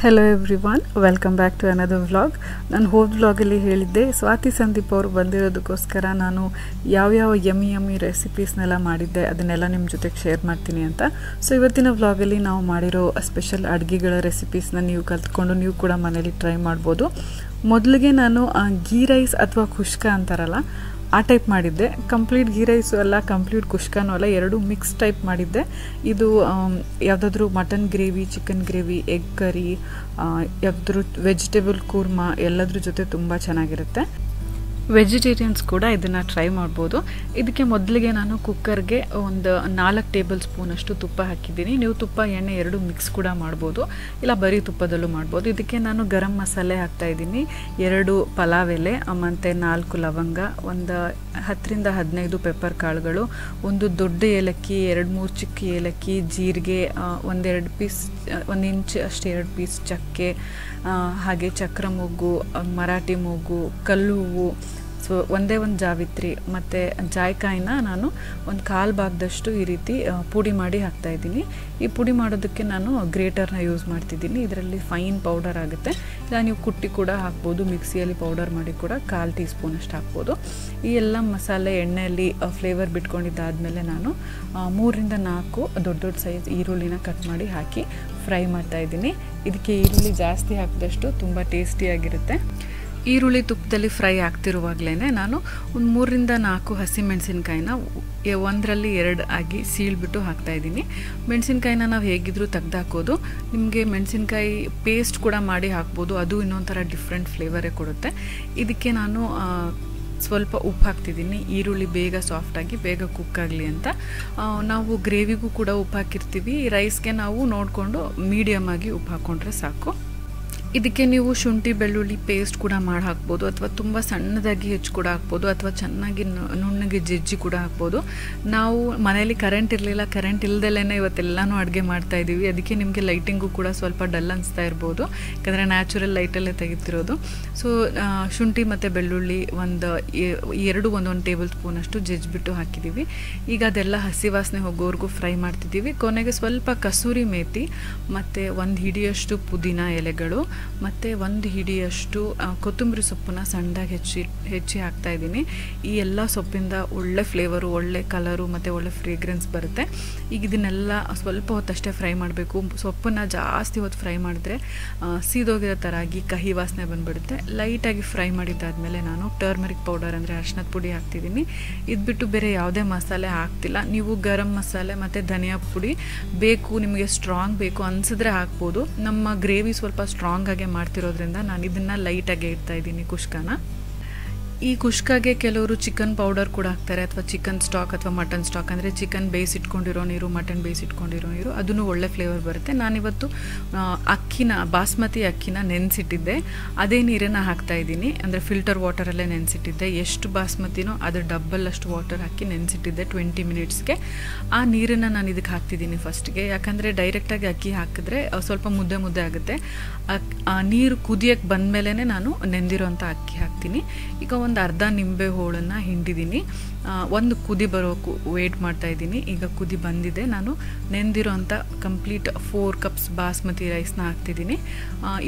Hello everyone, welcome back to another vlog. ನಾನು ಹೋದ ವ್ಲಾಗಲ್ಲಿ ಹೇಳಿದ್ದೆ ಸ್ವಾತಿ ಸಂದೀಪ್ ಅವರು ಬಂದಿರೋದಕ್ಕೋಸ್ಕರ ನಾನು ಯಾವ ಯಮ್ಮಿ ರೆಸಿಪೀಸ್ನೆಲ್ಲ ಮಾಡಿದ್ದೆ ಅದನ್ನೆಲ್ಲ ನಿಮ್ಮ ಜೊತೆಗೆ ಶೇರ್ ಮಾಡ್ತೀನಿ ಅಂತ. ಸೊ ಇವತ್ತಿನ ವ್ಲಾಗಲ್ಲಿ ನಾವು ಮಾಡಿರೋ ಸ್ಪೆಷಲ್ ಅಡುಗೆಗಳ ರೆಸಿಪೀಸ್ನ ನೀವು ಕಲ್ತ್ಕೊಂಡು ನೀವು ಕೂಡ ಮನೇಲಿ ಟ್ರೈ ಮಾಡ್ಬೋದು. ಮೊದಲಿಗೆ ನಾನು ಗೀ ರೈಸ್ ಅಥವಾ ಕುಷ್ಕ ಅಂತಾರಲ್ಲ ಆ ಟೈಪ್ ಮಾಡಿದ್ದೆ. ಕಂಪ್ಲೀಟ್ ಗೀ ರೈಸು ಅಲ್ಲ, ಕಂಪ್ಲೀಟ್ ಕುಷ್ಕನೂ ಅಲ್ಲ, ಎರಡು ಮಿಕ್ಸ್ ಟೈಪ್ ಮಾಡಿದ್ದೆ. ಇದು ಯಾವುದಾದ್ರೂ mutton gravy, chicken gravy, egg curry, ಯಾವುದಾದ್ರೂ ವೆಜಿಟೇಬಲ್ ಕೂರ್ಮಾ ಎಲ್ಲದ್ರ ಜೊತೆ ತುಂಬ ಚೆನ್ನಾಗಿರುತ್ತೆ. ವೆಜಿಟೇರಿಯನ್ಸ್ ಕೂಡ ಇದನ್ನು ಟ್ರೈ ಮಾಡ್ಬೋದು. ಇದಕ್ಕೆ ಮೊದಲಿಗೆ ನಾನು ಕುಕ್ಕರ್ಗೆ ಒಂದು 4 ಟೇಬಲ್ ಸ್ಪೂನಷ್ಟು ತುಪ್ಪ ಹಾಕಿದ್ದೀನಿ. ನೀವು ತುಪ್ಪ ಎಣ್ಣೆ ಎರಡು ಮಿಕ್ಸ್ ಕೂಡ ಮಾಡ್ಬೋದು, ಇಲ್ಲ ಬರೀ ತುಪ್ಪದಲ್ಲೂ ಮಾಡ್ಬೋದು. ಇದಕ್ಕೆ ನಾನು ಗರಂ ಮಸಾಲೆ ಹಾಕ್ತಾಯಿದ್ದೀನಿ, 2 ಪಲಾವ್ ಎಲೆ, ಮತ್ತು 4 ಲವಂಗ, ಒಂದು 10ರಿಂದ 15 ಪೆಪ್ಪರ್ ಕಾಳುಗಳು, ಒಂದು ದೊಡ್ಡ ಏಲಕ್ಕಿ, 2-3 ಚಿಕ್ಕ ಏಲಕ್ಕಿ, ಜೀರಿಗೆ, 1 ಇಂಚ್ ಅಷ್ಟೇ 2 ಪೀಸ್ ಚಕ್ಕೆ, ಹಾಗೆ ಚಕ್ರ ಮೊಗ್ಗು, ಮರಾಠಿ ಮೊಗ್ಗು, ಕಲ್ಲು ಹೂವು, ಸೊ ಒಂದೇ ಒಂದು ಜಾವಿತ್ರಿ ಮತ್ತು ಜಾಯ್ಕಾಯಿನ ನಾನು ಒಂದು 1/4 ಭಾಗದಷ್ಟು ಈ ರೀತಿ ಪುಡಿ ಮಾಡಿ ಹಾಕ್ತಾಯಿದ್ದೀನಿ. ಈ ಪುಡಿ ಮಾಡೋದಕ್ಕೆ ನಾನು ಗ್ರೇಟರ್ನ ಯೂಸ್ ಮಾಡ್ತಿದ್ದೀನಿ. ಇದರಲ್ಲಿ ಫೈನ್ ಪೌಡರ್ ಆಗುತ್ತೆ. ಇಲ್ಲ ನೀವು ಕುಟ್ಟಿ ಕೂಡ ಹಾಕ್ಬೋದು, ಮಿಕ್ಸಿಯಲ್ಲಿ ಪೌಡರ್ ಮಾಡಿ ಕೂಡ 1/4 ಟೀ ಸ್ಪೂನಷ್ಟು ಹಾಕ್ಬೋದು. ಈ ಎಲ್ಲ ಮಸಾಲೆ ಎಣ್ಣೆಯಲ್ಲಿ ಫ್ಲೇವರ್ ಬಿಟ್ಕೊಂಡಿದ್ದಾದಮೇಲೆ ನಾನು 3ರಿಂದ 4 ದೊಡ್ಡ ಸೈಜ್ ಈರುಳ್ಳಿನ ಕಟ್ ಮಾಡಿ ಹಾಕಿ ಫ್ರೈ ಮಾಡ್ತಾಯಿದ್ದೀನಿ. ಇದಕ್ಕೆ ಈರುಳ್ಳಿ ಜಾಸ್ತಿ ಹಾಕಿದಷ್ಟು ತುಂಬ ಟೇಸ್ಟಿಯಾಗಿರುತ್ತೆ. ಈರುಳ್ಳಿ ತುಪ್ಪದಲ್ಲಿ ಫ್ರೈ ಆಗ್ತಿರುವಾಗಲೇ ನಾನು ಒಂದು 3ರಿಂದ 4 ಹಸಿಮೆಣಸಿನ್ಕಾಯಿನ 1ರಲ್ಲಿ 2 ಆಗಿ ಸೀಳ್ಬಿಟ್ಟು ಹಾಕ್ತಾಯಿದ್ದೀನಿ. ಮೆಣಸಿನ್ಕಾಯಿನ ನಾವು ಹೇಗಿದ್ರೂ ತೆಗ್ದಾಕೋದು. ನಿಮಗೆ ಮೆಣಸಿನ್ಕಾಯಿ ಪೇಸ್ಟ್ ಕೂಡ ಮಾಡಿ ಹಾಕ್ಬೋದು, ಅದು ಇನ್ನೊಂಥರ ಡಿಫ್ರೆಂಟ್ ಫ್ಲೇವರೇ ಕೊಡುತ್ತೆ. ಇದಕ್ಕೆ ನಾನು ಸ್ವಲ್ಪ ಉಪ್ಪು ಹಾಕ್ತಿದ್ದೀನಿ, ಈರುಳ್ಳಿ ಬೇಗ ಸಾಫ್ಟಾಗಿ ಬೇಗ ಕುಕ್ ಆಗಲಿ ಅಂತ. ನಾವು ಗ್ರೇವಿಗೂ ಕೂಡ ಉಪ್ಪು ಹಾಕಿರ್ತೀವಿ, ರೈಸ್ಗೆ ನಾವು ನೋಡಿಕೊಂಡು ಮೀಡಿಯಮ್ ಆಗಿ ಉಪ್ಪು ಹಾಕ್ಕೊಂಡ್ರೆ ಸಾಕು. ಇದಕ್ಕೆ ನೀವು ಶುಂಠಿ ಬೆಳ್ಳುಳ್ಳಿ ಪೇಸ್ಟ್ ಕೂಡ ಮಾಡಿ ಹಾಕ್ಬೋದು, ಅಥವಾ ತುಂಬ ಸಣ್ಣದಾಗಿ ಹೆಚ್ಚು ಕೂಡ ಹಾಕ್ಬೋದು, ಅಥವಾ ಚೆನ್ನಾಗಿ ನುಣ್ಣಗೆ ಜಜ್ಜಿ ಕೂಡ ಹಾಕ್ಬೋದು. ನಾವು ಮನೇಲಿ ಕರೆಂಟ್ ಇರಲಿಲ್ಲ, ಕರೆಂಟ್ ಇಲ್ದಲೇ ಇವತ್ತೆಲ್ಲನೂ ಅಡುಗೆ ಮಾಡ್ತಾಯಿದ್ದೀವಿ. ಅದಕ್ಕೆ ನಿಮಗೆ ಲೈಟಿಂಗು ಕೂಡ ಸ್ವಲ್ಪ ಡಲ್ ಅನಿಸ್ತಾ ಇರ್ಬೋದು, ಯಾಕಂದರೆ ನ್ಯಾಚುರಲ್ ಲೈಟಲ್ಲೇ ತೆಗಿತಿರೋದು. ಸೊ ಶುಂಠಿ ಮತ್ತು ಬೆಳ್ಳುಳ್ಳಿ ಒಂದೊಂದು ಟೇಬಲ್ ಸ್ಪೂನಷ್ಟು ಜಜ್ಜಿಬಿಟ್ಟು ಹಾಕಿದ್ದೀವಿ. ಈಗ ಅದೆಲ್ಲ ಹಸಿ ವಾಸನೆ ಹೋಗೋವರೆಗೂ ಫ್ರೈ ಮಾಡ್ತಿದ್ದೀವಿ. ಕೊನೆಗೆ ಸ್ವಲ್ಪ ಕಸೂರಿ ಮೇಥಿ ಮತ್ತು 1 ಹಿಡಿಯಷ್ಟು ಪುದೀನ ಎಲೆಗಳು ಮತ್ತು 1 ಹಿಡಿಯಷ್ಟು ಕೊತ್ತಂಬರಿ ಸೊಪ್ಪನ್ನ ಸಣ್ಣದಾಗಿ ಹೆಚ್ಚಿ ಹಾಕ್ತಾಯಿದ್ದೀನಿ. ಈ ಎಲ್ಲ ಸೊಪ್ಪಿಂದ ಒಳ್ಳೆ ಫ್ಲೇವರು, ಒಳ್ಳೆ ಕಲರು ಮತ್ತು ಒಳ್ಳೆ ಫ್ರೇಗ್ರೆನ್ಸ್ ಬರುತ್ತೆ. ಈಗ ಇದನ್ನೆಲ್ಲ ಸ್ವಲ್ಪ ಹೊತ್ತಷ್ಟೇ ಫ್ರೈ ಮಾಡಬೇಕು. ಸೊಪ್ಪನ್ನು ಜಾಸ್ತಿ ಹೊತ್ತು ಫ್ರೈ ಮಾಡಿದ್ರೆ ಸೀದೋಗಿರೋ ಥರ ಆಗಿ ಕಹಿ ವಾಸನೆ ಬಂದುಬಿಡುತ್ತೆ. ಲೈಟಾಗಿ ಫ್ರೈ ಮಾಡಿದ್ದಾದಮೇಲೆ ನಾನು ಟರ್ಮರಿಕ್ ಪೌಡರ್ ಅಂದರೆ ಅರಿಶಿನದ ಪುಡಿ ಹಾಕ್ತಿದ್ದೀನಿ. ಇದು ಬಿಟ್ಟು ಬೇರೆ ಯಾವುದೇ ಮಸಾಲೆ ಹಾಕ್ತಿಲ್ಲ. ನೀವು ಗರಂ ಮಸಾಲೆ ಮತ್ತು ಧನಿಯಾ ಪುಡಿ ಬೇಕು, ನಿಮಗೆ ಸ್ಟ್ರಾಂಗ್ ಬೇಕು ಅನಿಸಿದ್ರೆ ಹಾಕ್ಬೋದು. ನಮ್ಮ ಗ್ರೇವಿ ಸ್ವಲ್ಪ ಸ್ಟ್ರಾಂಗ್ ಆಗಿ ಮಾಡ್ತಿರೋದ್ರಿಂದ ನಾನು ಇದನ್ನು ಲೈಟಾಗಿ ಇಡ್ತಾ ಇದ್ದೀನಿ ಕುಷ್ಕನ. ಈ ಕುಷ್ಕಾಗೆ ಕೆಲವರು ಚಿಕನ್ ಪೌಡರ್ ಕೂಡ ಹಾಕ್ತಾರೆ, ಅಥವಾ ಚಿಕನ್ ಸ್ಟಾಕ್ ಅಥವಾ ಮಟನ್ ಸ್ಟಾಕ್, ಅಂದರೆ ಚಿಕನ್ ಬೇಯಿಸಿಟ್ಕೊಂಡಿರೋ ನೀರು, ಮಟನ್ ಬೇಯಿಸಿಟ್ಕೊಂಡಿರೋ ನೀರು, ಅದನ್ನು ಒಳ್ಳೆ ಫ್ಲೇವರ್ ಬರುತ್ತೆ. ನಾನಿವತ್ತು ಬಾಸ್ಮತಿ ಅಕ್ಕಿನ ನೆನೆಸಿಟ್ಟಿದ್ದೆ, ಅದೇ ನೀರನ್ನು ಹಾಕ್ತಾಯಿದ್ದೀನಿ. ಅಂದರೆ ಫಿಲ್ಟರ್ ವಾಟರಲ್ಲೇ ನೆನೆಸಿಟ್ಟಿದ್ದೆ. ಎಷ್ಟು ಬಾಸ್ಮತಿನೋ ಅದು ಡಬ್ಬಲ್ ಅಷ್ಟು ವಾಟರ್ ಹಾಕಿ ನೆನೆಸಿಟ್ಟಿದ್ದೆ 20 ಮಿನಿಟ್ಸ್ಗೆ. ಆ ನೀರನ್ನು ನಾನು ಇದಕ್ಕೆ ಹಾಕ್ತಿದ್ದೀನಿ ಫಸ್ಟ್ಗೆ, ಯಾಕಂದರೆ ಡೈರೆಕ್ಟಾಗಿ ಅಕ್ಕಿ ಹಾಕಿದ್ರೆ ಸ್ವಲ್ಪ ಮುದ್ದೆ ಆಗುತ್ತೆ. ನೀರು ಕುದಿಯೋಕ್ಕೆ ಬಂದಮೇಲೆ ನಾನು ನೆಂದಿರೋಂಥ ಅಕ್ಕಿ ಹಾಕ್ತೀನಿ. ಈಗ ಒಂದು ಅರ್ಧ ನಿಂಬೆ ಹೋಳನ್ನು ಹಿಂಡಿದ್ದೀನಿ. ಒಂದು ಕುದಿ ಬರೋಕ್ಕೂ ವೇಟ್ ಮಾಡ್ತಾಯಿದ್ದೀನಿ. ಈಗ ಕುದಿ ಬಂದಿದೆ. ನಾನು ನೆಂದಿರೋಂಥ ಕಂಪ್ಲೀಟ್ 4 ಕಪ್ಸ್ ಬಾಸ್ಮತಿ ರೈಸ್ನ ಹಾಕ್ತಿದ್ದೀನಿ.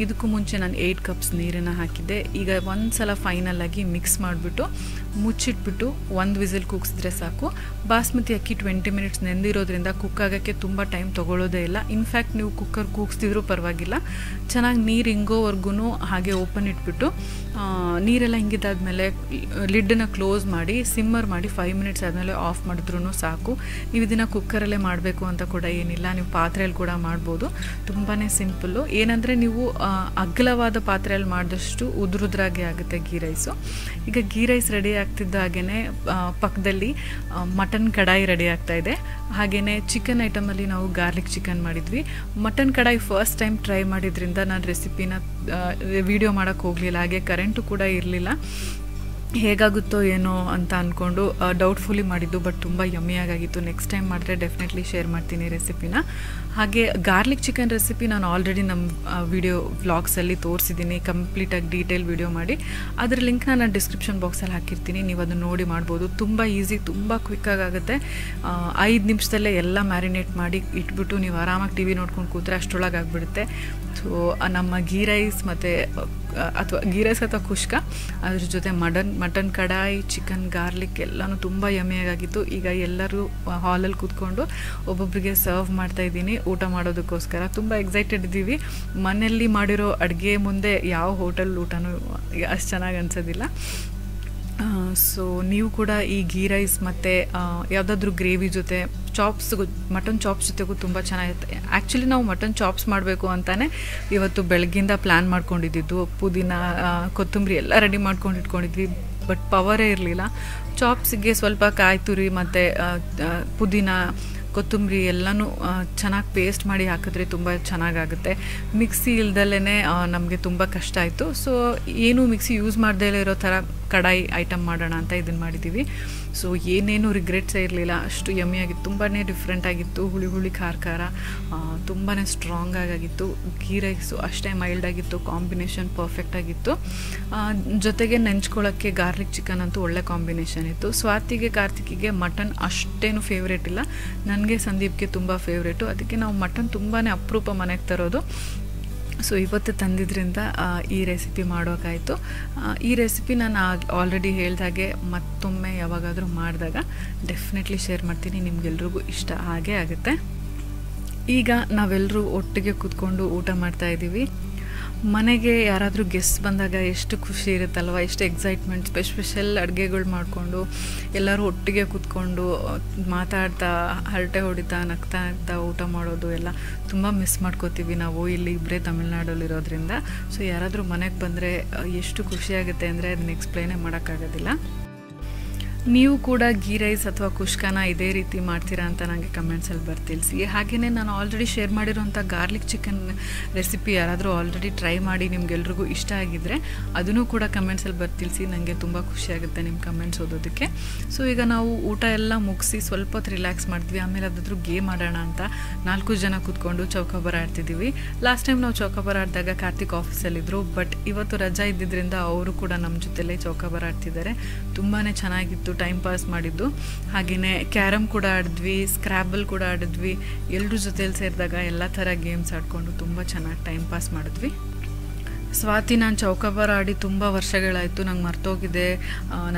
ಇದಕ್ಕೂ ಮುಂಚೆ ನಾನು 8 ಕಪ್ಸ್ ನೀರನ್ನು ಹಾಕಿದ್ದೆ. ಈಗ ಒಂದು ಸಲ ಫೈನಲಾಗಿ ಮಿಕ್ಸ್ ಮಾಡಿಬಿಟ್ಟು ಮುಚ್ಚಿಟ್ಬಿಟ್ಟು 1 ವಿಸಿಲ್ ಕೂಗಿಸಿದ್ರೆ ಸಾಕು. ಬಾಸ್ಮತಿ ಅಕ್ಕಿ 20 ಮಿನಿಟ್ಸ್ ನೆಂದಿರೋದ್ರಿಂದ ಕುಕ್ ಆಗೋಕ್ಕೆ ತುಂಬ ಟೈಮ್ ತೊಗೊಳ್ಳೋದೇ ಇಲ್ಲ. ಇನ್ಫ್ಯಾಕ್ಟ್ ನೀವು ಕುಕ್ಕರ್ ಕೂಗಿಸ್ತಿದ್ರೂ ಪರವಾಗಿಲ್ಲ, ಚೆನ್ನಾಗಿ ನೀರು ಹಿಂಗೋವರೆಗೂ ಹಾಗೆ ಓಪನ್ ಇಟ್ಬಿಟ್ಟು ನೀರೆಲ್ಲ ಹಿಂಗಿದ್ದಾದ್ಮೇಲೆ ಲಿಡ್ಡನ್ನು ಕ್ಲೋಸ್ ಮಾಡಿ ಸಿಮ್ಮರ್ ಮಾಡಿ 5 ಮಿನಿಟ್ಸ್ ಆದಮೇಲೆ ಆಫ್ ಮಾಡಿದ್ರೂ ಸಾಕು. ನೀವು ಇದನ್ನು ಕುಕ್ಕರಲ್ಲೇ ಮಾಡಬೇಕು ಅಂತ ಕೂಡ ಏನಿಲ್ಲ, ನೀವು ಪಾತ್ರೆಯಲ್ಲಿ ಕೂಡ ಮಾಡ್ಬೋದು. ತುಂಬಾ ಸಿಂಪಲ್ಲು. ಏನಂದರೆ ನೀವು ಅಗಲವಾದ ಪಾತ್ರೆಯಲ್ಲಿ ಮಾಡಿದಷ್ಟು ಉದುರುದ್ರಾಗೆ ಆಗುತ್ತೆ ಗೀ ರೈಸು. ಈಗ ಗೀ ರೈಸ್ ರೆಡಿ ಆಗ್ತಿದ್ದ ಹಾಗೆಯೇ ಪಕ್ಕದಲ್ಲಿ ಮಟನ್ ಕಡಾಯಿ ರೆಡಿ ಆಗ್ತಾಯಿದೆ. ಹಾಗೆಯೇ ಚಿಕನ್ ಐಟಮಲ್ಲಿ ನಾವು ಗಾರ್ಲಿಕ್ ಚಿಕನ್ ಮಾಡಿದ್ವಿ. ಮಟನ್ ಕಡಾಯಿ ಫಸ್ಟ್ ಟೈಮ್ ಟ್ರೈ ಮಾಡಿದ್ರಿಂದ ನಾನು ರೆಸಿಪಿನ ವಿಡಿಯೋ ಮಾಡೋಕ್ಕೆ ಹೋಗಲಿಲ್ಲ, ಹಾಗೆ ಕರೆಂಟು ಕೂಡ ಇರಲಿಲ್ಲ. ಹೇಗಾಗುತ್ತೋ ಏನೋ ಅಂತ ಅಂದ್ಕೊಂಡು ಡೌಟ್ಫುಲಿ ಮಾಡಿದ್ದು, ಬಟ್ ತುಂಬ ಯಮ್ಮಿಯಾಗಿತ್ತು. ನೆಕ್ಸ್ಟ್ ಟೈಮ್ ಮಾಡಿದ್ರೆ ಡೆಫಿನೆಟ್ಲಿ ಶೇರ್ ಮಾಡ್ತೀನಿ ರೆಸಿಪಿನ. ಹಾಗೆ ಗಾರ್ಲಿಕ್ ಚಿಕನ್ ರೆಸಿಪಿ ನಾನು ಆಲ್ರೆಡಿ ನಮ್ಮ ವಿಡಿಯೋ ವ್ಲಾಗ್ಸಲ್ಲಿ ತೋರಿಸಿದ್ದೀನಿ, ಕಂಪ್ಲೀಟಾಗಿ ಡೀಟೇಲ್ ವಿಡಿಯೋ ಮಾಡಿ. ಅದರ ಲಿಂಕ್ನ ನಾನು ಡಿಸ್ಕ್ರಿಪ್ಷನ್ ಬಾಕ್ಸಲ್ಲಿ ಹಾಕಿರ್ತೀನಿ, ನೀವು ಅದನ್ನು ನೋಡಿ ಮಾಡ್ಬೋದು. ತುಂಬ ಈಸಿ, ತುಂಬ ಕ್ವಿಕ್ಕಾಗುತ್ತೆ. 5 ನಿಮಿಷದಲ್ಲೇ ಎಲ್ಲ ಮ್ಯಾರಿನೇಟ್ ಮಾಡಿ ಇಟ್ಬಿಟ್ಟು ನೀವು ಆರಾಮಾಗಿ ಟಿ ವಿ ನೋಡ್ಕೊಂಡು ಕೂತ್ರೆ ಅಷ್ಟರೊಳಗೆ ಆಗಿಬಿಡುತ್ತೆ. ಸೊ ನಮ್ಮ ಗೀ ರೈಸ್ ಮತ್ತು ಗೀ ರೈಸ್ ಅಥವಾ ಕುಷ್ಕ, ಅದ್ರ ಜೊತೆ ಮಟನ್ ಕಡಾಯಿ, ಚಿಕನ್ ಗಾರ್ಲಿಕ್ ಎಲ್ಲನೂ ತುಂಬ ಯಮ್ಮಿಯಾಗಿತ್ತು. ಈಗ ಎಲ್ಲರೂ ಹಾಲಲ್ಲಿ ಕೂತ್ಕೊಂಡು ಒಬ್ಬೊಬ್ಬರಿಗೆ ಸರ್ವ್ ಮಾಡ್ತಾಯಿದ್ದೀನಿ ಊಟ ಮಾಡೋದಕ್ಕೋಸ್ಕರ. ತುಂಬ ಎಕ್ಸೈಟೆಡ್ ಇದ್ದೀವಿ. ಮನೆಯಲ್ಲಿ ಮಾಡಿರೋ ಅಡುಗೆ ಮುಂದೆ ಯಾವ ಹೋಟೆಲ್ ಊಟನೂ ಅಷ್ಟು ಚೆನ್ನಾಗಿ ಅನಿಸೋದಿಲ್ಲ. ಸೊ ನೀವು ಕೂಡ ಈ ಗೀ ರೈಸ್ ಮತ್ತು ಯಾವುದಾದ್ರೂ ಗ್ರೇವಿ ಜೊತೆ ಮಟನ್ ಚಾಪ್ಸ್ ಜೊತೆಗೂ ತುಂಬ ಚೆನ್ನಾಗಿರುತ್ತೆ. ಆ್ಯಕ್ಚುಲಿ ನಾವು ಮಟನ್ ಚಾಪ್ಸ್ ಮಾಡಬೇಕು ಅಂತಲೇ ಇವತ್ತು ಬೆಳಗ್ಗಿಂದ ಪ್ಲ್ಯಾನ್ ಮಾಡ್ಕೊಂಡಿದ್ದು. ಪುದೀನ, ಕೊತ್ತಂಬರಿ ಎಲ್ಲ ರೆಡಿ ಮಾಡ್ಕೊಂಡು ಇಟ್ಕೊಂಡಿದ್ವಿ, ಬಟ್ ಪವರೇ ಇರಲಿಲ್ಲ. ಚಾಪ್ಸಿಗೆ ಸ್ವಲ್ಪ ಕಾಯಿ ತುರಿ ಮತ್ತು ಪುದೀನ, ಕೊತ್ತಂಬರಿ ಎಲ್ಲನೂ ಚೆನ್ನಾಗಿ ಪೇಸ್ಟ್ ಮಾಡಿ ಹಾಕಿದ್ರೆ ತುಂಬ ಚೆನ್ನಾಗಾಗುತ್ತೆ. ಮಿಕ್ಸಿ ಇಲ್ದಲೇ ನಮಗೆ ತುಂಬ ಕಷ್ಟ ಆಯಿತು. ಸೊ ಏನು ಮಿಕ್ಸಿ ಯೂಸ್ ಮಾಡದೇ ಇರೋ ಥರ ಕಡಾಯಿ ಐಟಮ್ ಮಾಡೋಣ ಅಂತ ಇದನ್ನು ಮಾಡಿದ್ದೀವಿ. ಸೊ ಏನೇನು ರಿಗ್ರೆಟ್ಸೇ ಇರಲಿಲ್ಲ, ಅಷ್ಟು ಯಮ್ಮಿಯಾಗಿತ್ತು. ತುಂಬಾ ಡಿಫ್ರೆಂಟ್ ಆಗಿತ್ತು. ಹುಳಿ ಖಾರ ತುಂಬಾ ಸ್ಟ್ರಾಂಗ್ ಆಗಿತ್ತು. ಗೀ ರೈಸು ಅಷ್ಟೇ ಮೈಲ್ಡ್ ಆಗಿತ್ತು. ಕಾಂಬಿನೇಷನ್ ಪರ್ಫೆಕ್ಟ್ ಆಗಿತ್ತು. ಜೊತೆಗೆ ನೆಂಚ್ಕೊಳ್ಳೋಕ್ಕೆ ಗಾರ್ಲಿಕ್ ಚಿಕನ್ ಅಂತೂ ಒಳ್ಳೆ ಕಾಂಬಿನೇಷನ್ ಇತ್ತು. ಸ್ವಾತಿಗೆ ಕಾರ್ತಿಕಿಗೆ ಮಟನ್ ಅಷ್ಟೇನು ಫೇವ್ರೇಟ್ ಇಲ್ಲ, ನನಗೆ ಸಂದೀಪ್ಗೆ ತುಂಬ ಫೇವ್ರೇಟು. ಅದಕ್ಕೆ ನಾವು ಮಟನ್ ತುಂಬಾ ಅಪರೂಪ ಮನೆಗೆ ತರೋದು. ಸೊ ಇವತ್ತು ತಂದಿದ್ದರಿಂದ ಈ ರೆಸಿಪಿ ಮಾಡೋಕ್ಕಾಯಿತು. ಈ ರೆಸಿಪಿ ನಾನು ಆಲ್ರೆಡಿ ಹೇಳ್ದಾಗೆ ಮತ್ತೊಮ್ಮೆ ಯಾವಾಗಾದರೂ ಮಾಡಿದಾಗ ಡೆಫಿನೆಟ್ಲಿ ಶೇರ್ ಮಾಡ್ತೀನಿ, ನಿಮ್ಗೆಲ್ರಿಗೂ ಇಷ್ಟ ಹಾಗೇ ಆಗುತ್ತೆ. ಈಗ ನಾವೆಲ್ಲರೂ ಒಟ್ಟಿಗೆ ಕೂತ್ಕೊಂಡು ಊಟ ಮಾಡ್ತಾಯಿದ್ದೀವಿ. ಮನೆಗೆ ಯಾರಾದರೂ ಗೆಸ್ಟ್ ಬಂದಾಗ ಎಷ್ಟು ಖುಷಿ ಇರುತ್ತಲ್ವ, ಎಷ್ಟು ಎಕ್ಸೈಟ್ಮೆಂಟ್. ಸ್ಪೆಷಲ್ ಅಡುಗೆಗಳು ಮಾಡಿಕೊಂಡು ಎಲ್ಲರೂ ಒಟ್ಟಿಗೆ ಕೂತ್ಕೊಂಡು ಮಾತಾಡ್ತಾ ಹರಟೆ ಹೊಡಿತಾ ನಗ್ತಾ ಊಟ ಮಾಡೋದು ಎಲ್ಲ ತುಂಬ ಮಿಸ್ ಮಾಡ್ಕೋತೀವಿ ನಾವು ಇಲ್ಲಿ ಇಬ್ಬರೇ ತಮಿಳ್ನಾಡಲ್ಲಿರೋದ್ರಿಂದ. ಸೊ ಯಾರಾದರೂ ಮನೆಗೆ ಬಂದರೆ ಎಷ್ಟು ಖುಷಿಯಾಗುತ್ತೆ ಅಂದರೆ ಅದನ್ನ ಎಕ್ಸ್ಪ್ಲೈನೇ ಮಾಡೋಕ್ಕಾಗೋದಿಲ್ಲ. ನೀವು ಕೂಡ ಗೀ ರೈಸ್ ಅಥವಾ ಕುಷ್ಕನ ಇದೇ ರೀತಿ ಮಾಡ್ತೀರಾ ಅಂತ ನನಗೆ ಕಮೆಂಟ್ಸಲ್ಲಿ ಬರ್ತಿಳಿಸಿ. ಹಾಗೆಯೇ ನಾನು ಆಲ್ರೆಡಿ ಶೇರ್ ಮಾಡಿರೋಂಥ ಗಾರ್ಲಿಕ್ ಚಿಕನ್ ರೆಸಿಪಿ ಯಾರಾದರೂ ಆಲ್ರೆಡಿ ಟ್ರೈ ಮಾಡಿ ನಿಮಗೆಲ್ರಿಗೂ ಇಷ್ಟ ಆಗಿದ್ದರೆ ಅದನ್ನು ಕೂಡ ಕಮೆಂಟ್ಸಲ್ಲಿ ಬರ್ತಿಳಿಸಿ. ನನಗೆ ತುಂಬ ಖುಷಿಯಾಗುತ್ತೆ ನಿಮ್ಮ ಕಮೆಂಟ್ಸ್ ಓದೋದಕ್ಕೆ. ಸೊ ಈಗ ನಾವು ಊಟ ಎಲ್ಲ ಮುಗಿಸಿ ಸ್ವಲ್ಪ ಹೊತ್ತು ರಿಲ್ಯಾಕ್ಸ್ ಮಾಡಿದ್ವಿ. ಆಮೇಲೆ ಅದಾದರೂ ಗೇಮ್ ಆಡೋಣ ಅಂತ 4 ಜನ ಕೂತ್ಕೊಂಡು ಚೌಕಾಬಾರ ಆಡ್ತಿದ್ದೀವಿ. ಲಾಸ್ಟ್ ಟೈಮ್ ನಾವು ಚೌಕಾಬಾರ ಆಡಿದಾಗ ಕಾರ್ತಿಕ್ ಆಫೀಸಲ್ಲಿದ್ದರು, ಬಟ್ ಇವತ್ತು ರಜಾ ಇದ್ದಿದ್ದರಿಂದ ಅವರು ಕೂಡ ನಮ್ಮ ಜೊತೆಲೇ ಚೌಕಾಬಾರ ಆಡ್ತಿದ್ದಾರೆ. ತುಂಬಾ ಚೆನ್ನಾಗಿತ್ತು ಟೈಮ್ ಪಾಸ್ ಮಾಡಿದ್ದು. ಹಾಗೆಯೇ ಕ್ಯಾರಮ್ ಕೂಡ ಆಡಿದ್ವಿ, ಸ್ಕ್ರ್ಯಾಬಲ್ ಕೂಡ ಆಡಿದ್ವಿ. ಎಲ್ಲರ ಜೊತೆಲಿ ಸೇರಿದಾಗ ಎಲ್ಲ ಥರ ಗೇಮ್ಸ್ ಆಡಿಕೊಂಡು ತುಂಬ ಚೆನ್ನಾಗಿ ಟೈಮ್ ಪಾಸ್ ಮಾಡಿದ್ವಿ. ಸ್ವಾತಿ ನಾನು ಚೌಕಾಬಾರ ಆಡಿ ತುಂಬ ವರ್ಷಗಳಾಯಿತು, ನಂಗೆ ಮರ್ತೋಗಿದೆ.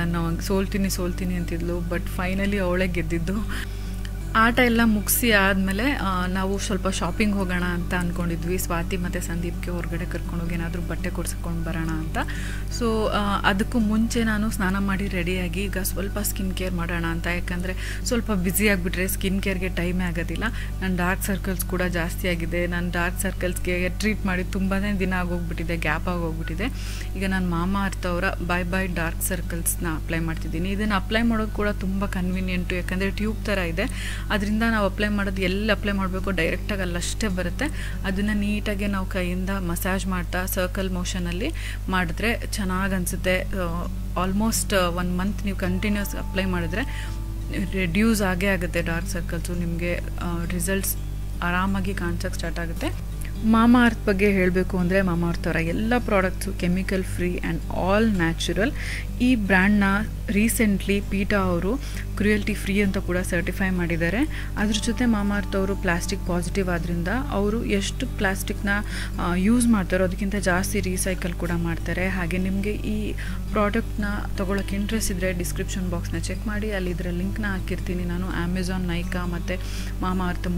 ನಾನು ಸೋಲ್ತೀನಿ ಅಂತಿದ್ಲು, ಬಟ್ ಫೈನಲಿ ಅವಳೇ ಗೆದ್ದಿದ್ದು. ಆಟ ಎಲ್ಲ ಮುಗಿಸಿ ಆದಮೇಲೆ ನಾವು ಸ್ವಲ್ಪ ಶಾಪಿಂಗ್ ಹೋಗೋಣ ಅಂತ ಅಂದ್ಕೊಂಡಿದ್ವಿ. ಸ್ವಾತಿ ಮತ್ತು ಸಂದೀಪ್ಗೆ ಹೊರಗಡೆ ಕರ್ಕೊಂಡೋಗಿ ಏನಾದರೂ ಬಟ್ಟೆ ಕೊಡ್ಸ್ಕೊಂಡು ಬರೋಣ ಅಂತ. ಸೊ ಅದಕ್ಕೂ ಮುಂಚೆ ನಾನು ಸ್ನಾನ ಮಾಡಿ ರೆಡಿಯಾಗಿ ಈಗ ಸ್ವಲ್ಪ ಸ್ಕಿನ್ ಕೇರ್ ಮಾಡೋಣ ಅಂತ. ಯಾಕಂದರೆ ಸ್ವಲ್ಪ ಬ್ಯುಸಿ ಆಗಿಬಿಟ್ರೆ ಸ್ಕಿನ್ ಕೇರ್ಗೆ ಟೈಮೇ ಆಗೋದಿಲ್ಲ. ನನ್ನ ಡಾರ್ಕ್ ಸರ್ಕಲ್ಸ್ ಕೂಡ ಜಾಸ್ತಿ ಆಗಿದೆ. ನಾನು ಡಾರ್ಕ್ ಸರ್ಕಲ್ಸ್ಗೆ ಟ್ರೀಟ್ ಮಾಡಿ ತುಂಬಾ ದಿನ ಆಗೋಗ್ಬಿಟ್ಟಿದೆ, ಗ್ಯಾಪ್ ಆಗೋಗ್ಬಿಟ್ಟಿದೆ. ಈಗ ನಾನು ಮಾಮಾ ಅರ್ತ್ ಅವರ ಬೈ ಡಾರ್ಕ್ ಸರ್ಕಲ್ಸ್ನ ಅಪ್ಲೈ ಮಾಡ್ತಿದ್ದೀನಿ. ಇದನ್ನು ಅಪ್ಲೈ ಮಾಡೋದು ಕೂಡ ತುಂಬ ಕನ್ವೀನಿಯೆಂಟು, ಯಾಕಂದರೆ ಟ್ಯೂಬ್ ಥರ ಇದೆ. ಅದರಿಂದ ನಾವು ಅಪ್ಲೈ ಮಾಡೋದು ಎಲ್ಲಿ ಅಪ್ಲೈ ಮಾಡಬೇಕು ಡೈರೆಕ್ಟಾಗಿ ಅಲ್ಲಷ್ಟೇ ಬರುತ್ತೆ. ಅದನ್ನು ನೀಟಾಗಿ ನಾವು ಕೈಯಿಂದ ಮಸಾಜ್ ಮಾಡ್ತಾ ಸರ್ಕಲ್ ಮೋಷನಲ್ಲಿ ಮಾಡಿದ್ರೆ ಚೆನ್ನಾಗಿ ಅನಿಸುತ್ತೆ. ಆಲ್ಮೋಸ್ಟ್ 1 ಮಂತ್ ನೀವು ಕಂಟಿನ್ಯೂಸ್ ಅಪ್ಲೈ ಮಾಡಿದ್ರೆ ರೆಡ್ಯೂಸ್ ಆಗೇ ಆಗುತ್ತೆ ಡಾರ್ಕ್ ಸರ್ಕಲ್ಸು. ನಿಮಗೆ ರಿಸಲ್ಟ್ಸ್ ಆರಾಮಾಗಿ ಕಾಣಿಸೋಕ್ಕೆ ಸ್ಟಾರ್ಟ್ ಆಗುತ್ತೆ. ಮಾಮಾ ಅರ್ತ್ ಬಗ್ಗೆ ಹೇಳಬೇಕು ಅಂದರೆ ಮಾಮಾ ಅರ್ತ್ ಅವರ ಎಲ್ಲ products chemical free and all natural. ಈ ಬ್ರ್ಯಾಂಡ್ನ ರೀಸೆಂಟ್ಲಿ ಪೀಟಾ ಅವರು ಕ್ರುಯಲ್ಟಿ ಫ್ರೀ ಅಂತ ಕೂಡ ಸರ್ಟಿಫೈ ಮಾಡಿದ್ದಾರೆ. ಅದ್ರ ಜೊತೆ ಮಾಮಾ ಅರ್ತ್ ಅವರು ಪ್ಲಾಸ್ಟಿಕ್ ಪಾಸಿಟಿವ್ ಆದ್ದರಿಂದ ಅವರು ಎಷ್ಟು ಪ್ಲಾಸ್ಟಿಕ್ನ ಯೂಸ್ ಮಾಡ್ತಾರೋ ಅದಕ್ಕಿಂತ ಜಾಸ್ತಿ ರೀಸೈಕಲ್ ಕೂಡ ಮಾಡ್ತಾರೆ. ಹಾಗೆ ನಿಮಗೆ ಈ ಪ್ರಾಡಕ್ಟ್ನ ತೊಗೊಳಕ್ಕೆ ಇಂಟ್ರೆಸ್ಟ್ ಇದ್ದರೆ ಡಿಸ್ಕ್ರಿಪ್ಷನ್ ಬಾಕ್ಸ್ನ ಚೆಕ್ ಮಾಡಿ, ಅಲ್ಲಿ ಇದರ ಲಿಂಕ್ನ ಹಾಕಿರ್ತೀನಿ ನಾನು. ಅಮೆಝಾನ್, ನೈಕಾ ಮತ್ತು ಮಾಮಾ ಅರ್ತ್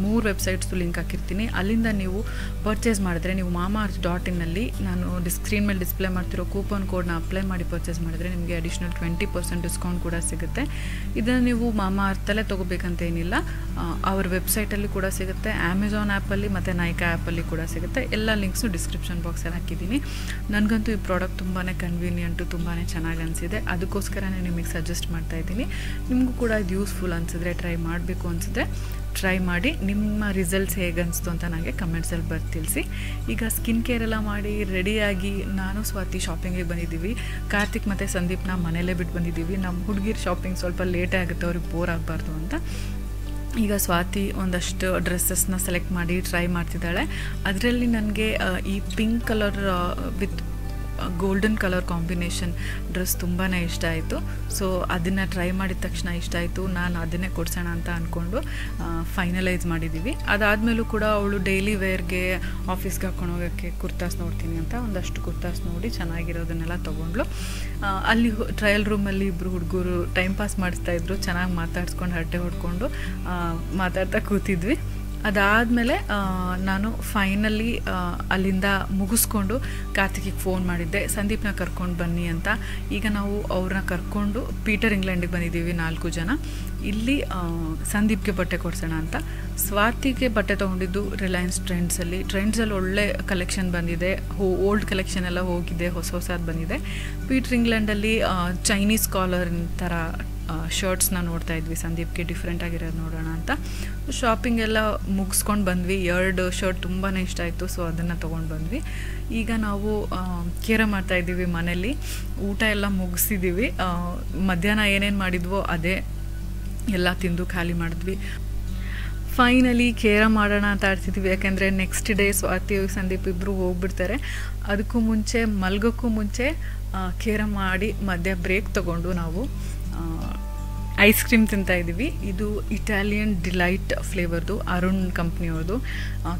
ಮೂರು ವೆಬ್ಸೈಟ್ಸು ಲಿಂಕ್ ಹಾಕಿರ್ತೀನಿ. ಅಲ್ಲಿಂದ ನೀವು ಪರ್ಚೇಸ್ ಮಾಡಿದ್ರೆ ನೀವು mamaearth.in ನಾನು ಸ್ಕ್ರೀನ್ ಮೇಲೆ ಡಿಸ್ಪ್ಲೇ ಮಾಡ್ತಿರೋ ಕೂಪನ್ ಕೋಡ್ನ ಅಪ್ಲೈ ಮಾಡಿ ಪರ್ಚೇಸ್ ಮಾಡಿದ್ರೆ ನಿಮಗೆ ಅಡಿಷ್ನಲ್ 20% ಡಿಸ್ಕೌಂಟ್ ಕೂಡ ಸಿಗುತ್ತೆ. ಇದನ್ನು ನೀವು ಮಾಮಾ ಅರ್ಥಲ್ಲೇ ತೊಗೋಬೇಕಂತ ಏನಿಲ್ಲ, ಅವ್ರ ವೆಬ್ಸೈಟಲ್ಲಿ ಕೂಡ ಸಿಗುತ್ತೆ, ಅಮೆಝಾನ್ ಆ್ಯಪಲ್ಲಿ ಮತ್ತು ನೈಕಾ ಆ್ಯಪಲ್ಲಿ ಕೂಡ ಸಿಗುತ್ತೆ. ಎಲ್ಲ ಲಿಂಕ್ಸು ಡಿಸ್ಕ್ರಿಪ್ಷನ್ ಬಾಕ್ಸಲ್ಲಿ ಹಾಕಿದ್ದೀನಿ. ನನಗಂತೂ ಈ ಪ್ರಾಡಕ್ಟ್ ತುಂಬಾ ಕನ್ವೀನಿಯೆಂಟು, ತುಂಬಾ ಚೆನ್ನಾಗಿ ಅನಿಸಿದೆ. ಅದಕ್ಕೋಸ್ಕರನೇ ನಿಮಗೆ ಸಜೆಸ್ಟ್ ಮಾಡ್ತಾಯಿದ್ದೀನಿ. ನಿಮಗೂ ಕೂಡ ಇದು ಯೂಸ್ಫುಲ್ ಅನಿಸಿದ್ರೆ, ಟ್ರೈ ಮಾಡಬೇಕು ಅನಿಸಿದ್ರೆ ಟ್ರೈ ಮಾಡಿ ನಿಮ್ಮ ರಿಸಲ್ಟ್ಸ್ ಹೇಗೆ ಅನಿಸ್ತು ಅಂತ ನನಗೆ ಕಮೆಂಟ್ಸಲ್ಲಿ ತಿಳಿಸಿ. ಈಗ ಸ್ಕಿನ್ ಕೇರ್ ಎಲ್ಲ ಮಾಡಿ ರೆಡಿಯಾಗಿ ನಾನು ಸ್ವಾತಿ ಶಾಪಿಂಗಿಗೆ ಬಂದಿದ್ದೀವಿ. ಕಾರ್ತಿಕ್ ಮತ್ತು ಸಂದೀಪ್ನ ಮನೆಯಲ್ಲೇ ಬಿಟ್ಟು ಬಂದಿದ್ದೀವಿ. ನಮ್ಮ ಹುಡುಗಿರ ಶಾಪಿಂಗ್ ಸ್ವಲ್ಪ ಲೇಟೇ ಆಗುತ್ತೆ, ಅವ್ರಿಗೆ ಬೋರ್ ಆಗಬಾರ್ದು ಅಂತ. ಈಗ ಸ್ವಾತಿ ಒಂದಷ್ಟು ಡ್ರೆಸ್ಸಸ್ನ ಸೆಲೆಕ್ಟ್ ಮಾಡಿ ಟ್ರೈ ಮಾಡ್ತಿದ್ದಾಳೆ. ಅದರಲ್ಲಿ ನನಗೆ ಈ pink colour with golden colour combination dress ತುಂಬಾ ಇಷ್ಟ ಆಯಿತು. ಸೊ ಅದನ್ನು ಟ್ರೈ ಮಾಡಿದ ತಕ್ಷಣ ಇಷ್ಟ ಆಯಿತು. ನಾನು ಅದನ್ನೇ ಕೊಡ್ಸೋಣ ಅಂತ ಅಂದ್ಕೊಂಡು ಫೈನಲೈಸ್ ಮಾಡಿದ್ದೀವಿ. ಅದಾದಮೇಲೂ ಕೂಡ ಅವಳು ಡೈಲಿ ವೇರ್ಗೆ ಆಫೀಸ್ಗೆ ಹಾಕೊಂಡು ಹೋಗೋಕ್ಕೆ ಕುರ್ತಾಸ್ ನೋಡ್ತೀನಿ ಅಂತ ಒಂದಷ್ಟು ಕುರ್ತಾಸ್ ನೋಡಿ ಚೆನ್ನಾಗಿರೋದನ್ನೆಲ್ಲ ತೊಗೊಂಡ್ಳು. ಅಲ್ಲಿ ಟ್ರಯಲ್ ರೂಮಲ್ಲಿ ಇಬ್ಬರು ಹುಡುಗರು ಟೈಮ್ ಪಾಸ್ ಮಾಡಿಸ್ತಾಯಿದ್ರು. ಚೆನ್ನಾಗಿ ಮಾತಾಡ್ಸ್ಕೊಂಡು ಹರಟೆ ಹೊಡ್ಕೊಂಡು ಮಾತಾಡ್ತಾ ಕೂತಿದ್ವಿ. ಅದಾದಮೇಲೆ ನಾನು ಫೈನಲಿ ಅಲ್ಲಿಂದ ಮುಗಿಸ್ಕೊಂಡು ಕಾರ್ತಿಕಿಗೆ ಫೋನ್ ಮಾಡಿದ್ದೆ, ಸಂದೀಪ್ನ ಕರ್ಕೊಂಡು ಬನ್ನಿ ಅಂತ. ಈಗ ನಾವು ಅವ್ರನ್ನ ಕರ್ಕೊಂಡು ಪೀಟರ್ ಇಂಗ್ಲೆಂಡಿಗೆ ಬಂದಿದ್ದೀವಿ 4 ಜನ. ಇಲ್ಲಿ ಸಂದೀಪ್ಗೆ ಬಟ್ಟೆ ಕೊಡ್ಸೋಣ ಅಂತ. ಸ್ವಾತಿಗೆ ಬಟ್ಟೆ ತೊಗೊಂಡಿದ್ದು ರಿಲಯನ್ಸ್ ಟ್ರೆಂಡ್ಸಲ್ಲಿ ಒಳ್ಳೆ ಕಲೆಕ್ಷನ್ ಬಂದಿದೆ. ಓಲ್ಡ್ ಕಲೆಕ್ಷನ್ ಎಲ್ಲ ಹೋಗಿದೆ, ಹೊಸದು ಬಂದಿದೆ. ಪೀಟರ್ ಇಂಗ್ಲೆಂಡಲ್ಲಿ ಚೈನೀಸ್ ಕಾಲರ್ ಥರ ಶರ್ಟ್ಸ್ನ ನೋಡ್ತಾ ಇದ್ವಿ. ಸಂದೀಪ್ಗೆ ಡಿಫ್ರೆಂಟ್ ಆಗಿರೋದು ನೋಡೋಣ ಅಂತ ಶಾಪಿಂಗ್ ಎಲ್ಲ ಮುಗಿಸ್ಕೊಂಡು ಬಂದ್ವಿ. 2 ಶರ್ಟ್ ತುಂಬಾ ಇಷ್ಟ ಆಯಿತು, ಸೊ ಅದನ್ನು ತೊಗೊಂಡು ಬಂದ್ವಿ. ಈಗ ನಾವು ಕೇರ ಮಾಡ್ತಾಯಿದ್ದೀವಿ ಮನೇಲಿ. ಊಟ ಎಲ್ಲ ಮುಗಿಸಿದ್ದೀವಿ. ಮಧ್ಯಾಹ್ನ ಏನೇನು ಮಾಡಿದ್ವೋ ಅದೇ ಎಲ್ಲ ತಿಂದು ಖಾಲಿ ಮಾಡಿದ್ವಿ. ಫೈನಲಿ ಕೇರ ಮಾಡೋಣ ಅಂತ ಆಡ್ತಿದ್ವಿ, ಯಾಕೆಂದರೆ ನೆಕ್ಸ್ಟ್ ಡೇ ಸ್ವಾತಿ ಸಂದೀಪ್ ಇಬ್ಬರು ಹೋಗ್ಬಿಡ್ತಾರೆ. ಅದಕ್ಕೂ ಮುಂಚೆ ಮಲ್ಗೋಕ್ಕೂ ಮುಂಚೆ ಕೇರ ಮಾಡಿ ಮಧ್ಯ ಬ್ರೇಕ್ ತೊಗೊಂಡು ನಾವು ಐಸ್ ಕ್ರೀಮ್ ತಿಂತಾಯಿದ್ದೀವಿ. ಇದು ಇಟಾಲಿಯನ್ ಡಿಲೈಟ್ ಫ್ಲೇವರ್ದು, ಅರುಣ್ ಕಂಪ್ನಿಯವ್ರದ್ದು.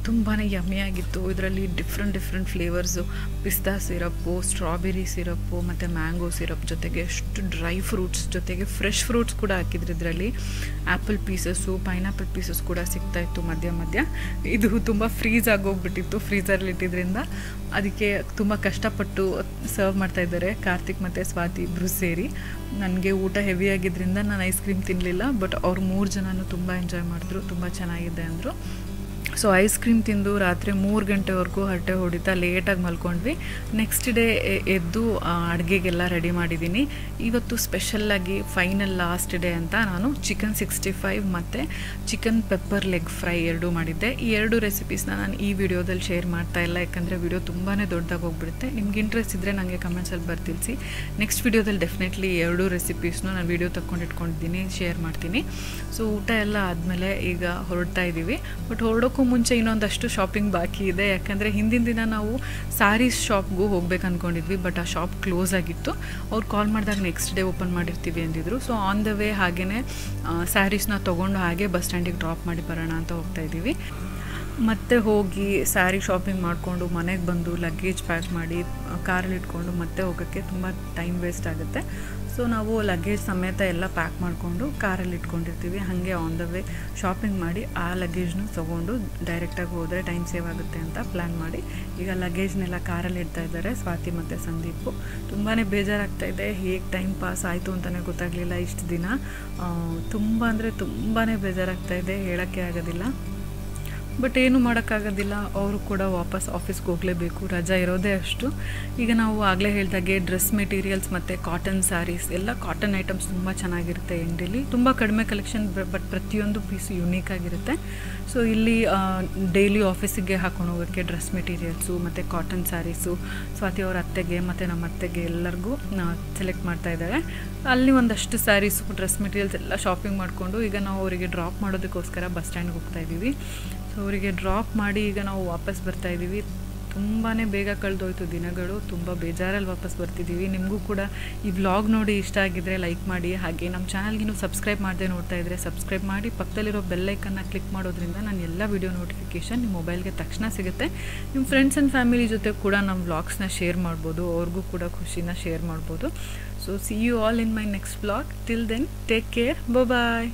ತುಂಬಾ ಯಮ್ಮಿಯಾಗಿತ್ತು. ಇದರಲ್ಲಿ ಡಿಫ್ರೆಂಟ್ ಫ್ಲೇವರ್ಸು, ಪಿಸ್ತಾ ಸಿರಪ್ಪು, ಸ್ಟ್ರಾಬೆರಿ ಸಿರಪ್ಪು ಮತ್ತು ಮ್ಯಾಂಗೋ ಸಿರಪ್ ಜೊತೆಗೆ ಎಷ್ಟು ಡ್ರೈ ಫ್ರೂಟ್ಸ್ ಜೊತೆಗೆ ಫ್ರೆಶ್ ಫ್ರೂಟ್ಸ್ ಕೂಡ ಹಾಕಿದ್ರು. ಇದರಲ್ಲಿ ಆ್ಯಪಲ್ ಪೀಸಸ್ಸು, ಪೈನಾಪಲ್ ಪೀಸಸ್ ಕೂಡ ಸಿಗ್ತಾಯಿತ್ತು ಮಧ್ಯ. ಇದು ತುಂಬ ಫ್ರೀಸ್ ಆಗೋಗ್ಬಿಟ್ಟಿತ್ತು, ಫ್ರೀಸರಲ್ಲಿ ಇಟ್ಟಿದ್ರಿಂದ. ಅದಕ್ಕೆ ತುಂಬ ಕಷ್ಟಪಟ್ಟು ಸರ್ವ್ ಮಾಡ್ತಾಯಿದ್ದಾರೆ ಕಾರ್ತಿಕ್ ಮತ್ತು ಸ್ವಾತಿ ಇಬ್ಬರು ಸೇರಿ. ನನಗೆ ಊಟ ಹೆವಿ ಆಗಿದ್ದರಿಂದ ನಾನು ಐಸ್ ಕ್ರೀಮ್ ತಿನ್ನಲಿಲ್ಲ, ಬಟ್ ಅವ್ರು 3 ಜನನೂ ತುಂಬ ಎಂಜಾಯ್ ಮಾಡಿದ್ರು, ತುಂಬ ಚೆನ್ನಾಗಿದೆ ಅಂದರು. ಸೊ ಐಸ್ ಕ್ರೀಮ್ ತಿಂದು ರಾತ್ರಿ 3 ಗಂಟೆವರೆಗೂ ಹರಟೆ ಹೊಡಿತಾ ಲೇಟಾಗಿ ಮಲ್ಕೊಂಡ್ವಿ. ನೆಕ್ಸ್ಟ್ ಡೇ ಎದ್ದು ಅಡುಗೆಗೆಲ್ಲ ರೆಡಿ ಮಾಡಿದ್ದೀನಿ. ಇವತ್ತು ಸ್ಪೆಷಲ್ಲಾಗಿ ಫೈನಲ್ ಲಾಸ್ಟ್ ಡೇ ಅಂತ ನಾನು ಚಿಕನ್ 65 ಮತ್ತು ಚಿಕನ್ ಪೆಪ್ಪರ್ ಲೆಗ್ ಫ್ರೈ 2 ಮಾಡಿದ್ದೆ. ಈ 2 ರೆಸಿಪೀಸ್ನ ನಾನು ಈ ವಿಡಿಯೋದಲ್ಲಿ ಶೇರ್ ಮಾಡ್ತಾ ಇಲ್ಲ, ಯಾಕಂದರೆ ವಿಡಿಯೋ ತುಂಬಾ ದೊಡ್ಡದಾಗಿ ಹೋಗ್ಬಿಡುತ್ತೆ. ನಿಮ್ಗೆ ಇಂಟ್ರೆಸ್ಟ್ ಇದ್ದರೆ ನನಗೆ ಕಮೆಂಟ್ಸಲ್ಲಿ ಬರ್ತಿಳಿಸಿ. ನೆಕ್ಸ್ಟ್ ವಿಡಿಯೋದಲ್ಲಿ ಡೆಫಿನೆಟ್ಲಿ 2 ರೆಸಿಪೀಸ್ನು ನಾನು ವಿಡಿಯೋ ಇಟ್ಕೊಂಡಿದ್ದೀನಿ, ಶೇರ್ ಮಾಡ್ತೀನಿ. ಸೊ ಊಟ ಎಲ್ಲ ಆದಮೇಲೆ ಈಗ ಹೊರಡ್ತಾ ಇದ್ದೀವಿ. ಬಟ್ ಹೊರಡೋಕ್ಕೂ ಮುಂಚೆ ಇನ್ನೊಂದಷ್ಟು ಶಾಪಿಂಗ್ ಬಾಕಿ ಇದೆ, ಯಾಕಂದರೆ ಹಿಂದಿನ ದಿನ ನಾವು ಸಾರೀಸ್ ಶಾಪ್ಗೂ ಹೋಗ್ಬೇಕು ಅಂದ್ಕೊಂಡಿದ್ವಿ, ಬಟ್ ಆ ಶಾಪ್ ಕ್ಲೋಸ್ ಆಗಿತ್ತು. ಅವ್ರು ಕಾಲ್ ಮಾಡಿದಾಗ ನೆಕ್ಸ್ಟ್ ಡೇ ಓಪನ್ ಮಾಡಿರ್ತೀವಿ ಅಂದಿದ್ರು. ಸೊ ಆನ್ ದ ವೇ ಹಾಗೆಯೇ ಸ್ಯಾರೀಸ್ನ ತೊಗೊಂಡು ಹಾಗೆ ಬಸ್ ಸ್ಟ್ಯಾಂಡಿಗೆ ಡ್ರಾಪ್ ಮಾಡಿ ಬರೋಣ ಅಂತ ಹೋಗ್ತಾ ಇದ್ದೀವಿ. ಮತ್ತೆ ಹೋಗಿ ಸ್ಯಾರಿ ಶಾಪಿಂಗ್ ಮಾಡಿಕೊಂಡು ಮನೆಗೆ ಬಂದು ಲಗೇಜ್ ಪ್ಯಾಕ್ ಮಾಡಿ ಕಾರಲ್ಲಿ ಇಟ್ಕೊಂಡು ಮತ್ತೆ ಹೋಗೋಕ್ಕೆ ತುಂಬ ಟೈಮ್ ವೇಸ್ಟ್ ಆಗುತ್ತೆ. ಸೊ ನಾವು ಲಗೇಜ್ ಸಮೇತ ಎಲ್ಲ ಪ್ಯಾಕ್ ಮಾಡಿಕೊಂಡು ಕಾರಲ್ಲಿ ಇಟ್ಕೊಂಡಿರ್ತೀವಿ. ಹಾಗೆ ಆನ್ ದ ವೇ ಶಾಪಿಂಗ್ ಮಾಡಿ ಆ ಲಗೇಜ್ನು ತೊಗೊಂಡು ಡೈರೆಕ್ಟಾಗಿ ಹೋದರೆ ಟೈಮ್ ಸೇವ್ ಆಗುತ್ತೆ ಅಂತ ಪ್ಲ್ಯಾನ್ ಮಾಡಿ ಈಗ ಲಗೇಜ್ನೆಲ್ಲ ಕಾರಲ್ಲಿ ಇಡ್ತಾ ಇದ್ದಾರೆ ಸ್ವಾತಿ ಮತ್ತು ಸಂದೀಪು. ತುಂಬಾ ಬೇಜಾರಾಗ್ತಾಯಿದೆ, ಹೇಗೆ ಟೈಮ್ ಪಾಸ್ ಆಯಿತು ಅಂತಲೇ ಗೊತ್ತಾಗಲಿಲ್ಲ ಇಷ್ಟು ದಿನ. ತುಂಬ ಅಂದರೆ ತುಂಬಾ ಬೇಜಾರಾಗ್ತಾಯಿದೆ, ಹೇಳೋಕ್ಕೆ ಆಗೋದಿಲ್ಲ. ಬಟ್ ಏನು ಮಾಡೋಕ್ಕಾಗೋದಿಲ್ಲ, ಅವರು ಕೂಡ ವಾಪಸ್ ಆಫೀಸ್ಗೆ ಹೋಗಲೇಬೇಕು, ರಜಾ ಇರೋದೇ ಅಷ್ಟು. ಈಗ ನಾವು ಆಗಲೇ ಹೇಳಿದಾಗೆ ಡ್ರೆಸ್ ಮೆಟೀರಿಯಲ್ಸ್ ಮತ್ತು ಕಾಟನ್ ಸ್ಯಾರೀಸ್ ಎಲ್ಲ ಕಾಟನ್ ಐಟಮ್ಸ್ ತುಂಬ ಚೆನ್ನಾಗಿರುತ್ತೆ. ಎಂಡಲ್ಲಿ ತುಂಬ ಕಡಿಮೆ ಕಲೆಕ್ಷನ್, ಬಟ್ ಪ್ರತಿಯೊಂದು ಪೀಸ್ ಯುನೀಕ್ ಆಗಿರುತ್ತೆ. ಸೊ ಇಲ್ಲಿ ಡೈಲಿ ಆಫೀಸಿಗೆ ಹಾಕೊಂಡು ಹೋಗೋಕ್ಕೆ ಡ್ರೆಸ್ ಮೆಟೀರಿಯಲ್ಸು ಮತ್ತು ಕಾಟನ್ ಸ್ಯಾರೀಸು ಸ್ವಾತಿ ಅವ್ರ ಅತ್ತೆಗೆ ಮತ್ತು ನಮ್ಮ ಅತ್ತೆಗೆ ಎಲ್ಲರಿಗೂ ಸೆಲೆಕ್ಟ್ ಮಾಡ್ತಾ ಇದ್ದಾರೆ. ಅಲ್ಲಿ ಒಂದಷ್ಟು ಸ್ಯಾರೀಸು ಡ್ರೆಸ್ ಮೆಟೀರಿಯಲ್ಸ್ ಎಲ್ಲ ಶಾಪಿಂಗ್ ಮಾಡಿಕೊಂಡು ಈಗ ನಾವು ಅವರಿಗೆ ಡ್ರಾಪ್ ಮಾಡೋದಕ್ಕೋಸ್ಕರ ಬಸ್ ಸ್ಟ್ಯಾಂಡ್ಗೆ ಹೋಗ್ತಾಯಿದ್ದೀವಿ. ಸೊ ಅವರಿಗೆ ಡ್ರಾಪ್ ಮಾಡಿ ಈಗ ನಾವು ವಾಪಸ್ ಬರ್ತಾಯಿದ್ದೀವಿ. ತುಂಬಾ ಬೇಗ ಕಳೆದೋಯ್ತು ದಿನಗಳು, ತುಂಬ ಬೇಜಾರಲ್ಲಿ ವಾಪಸ್ ಬರ್ತಿದ್ದೀವಿ. ನಿಮಗೂ ಕೂಡ ಈ ವ್ಲಾಗ್ ನೋಡಿ ಇಷ್ಟ ಆಗಿದ್ದರೆ ಲೈಕ್ ಮಾಡಿ, ಹಾಗೆ ನಮ್ಮ ಚಾನಲ್ಗಿನ್ನೂ ಸಬ್ಸ್ಕ್ರೈಬ್ ಮಾಡದೆ ನೋಡ್ತಾ ಇದ್ದರೆ ಸಬ್ಸ್ಕ್ರೈಬ್ ಮಾಡಿ, ಪಕ್ಕದಲ್ಲಿರೋ ಬೆಲ್ಲೈಕನ್ನ ಕ್ಲಿಕ್ ಮಾಡೋದ್ರಿಂದ ನಾನು ಎಲ್ಲ ವಿಡಿಯೋ ನೋಟಿಫಿಕೇಷನ್ ನಿಮ್ಮ ಮೊಬೈಲ್ಗೆ ತಕ್ಷಣ ಸಿಗುತ್ತೆ. ನಿಮ್ಮ ಫ್ರೆಂಡ್ಸ್ ಆ್ಯಂಡ್ ಫ್ಯಾಮಿಲಿ ಜೊತೆ ಕೂಡ ನಮ್ಮ ವ್ಲಾಗ್ಸ್ನ ಶೇರ್ ಮಾಡ್ಬೋದು, ಅವ್ರಿಗೂ ಕೂಡ ಖುಷಿನ ಶೇರ್ ಮಾಡ್ಬೋದು. So see you all in my next vlog. Till then take care, bye.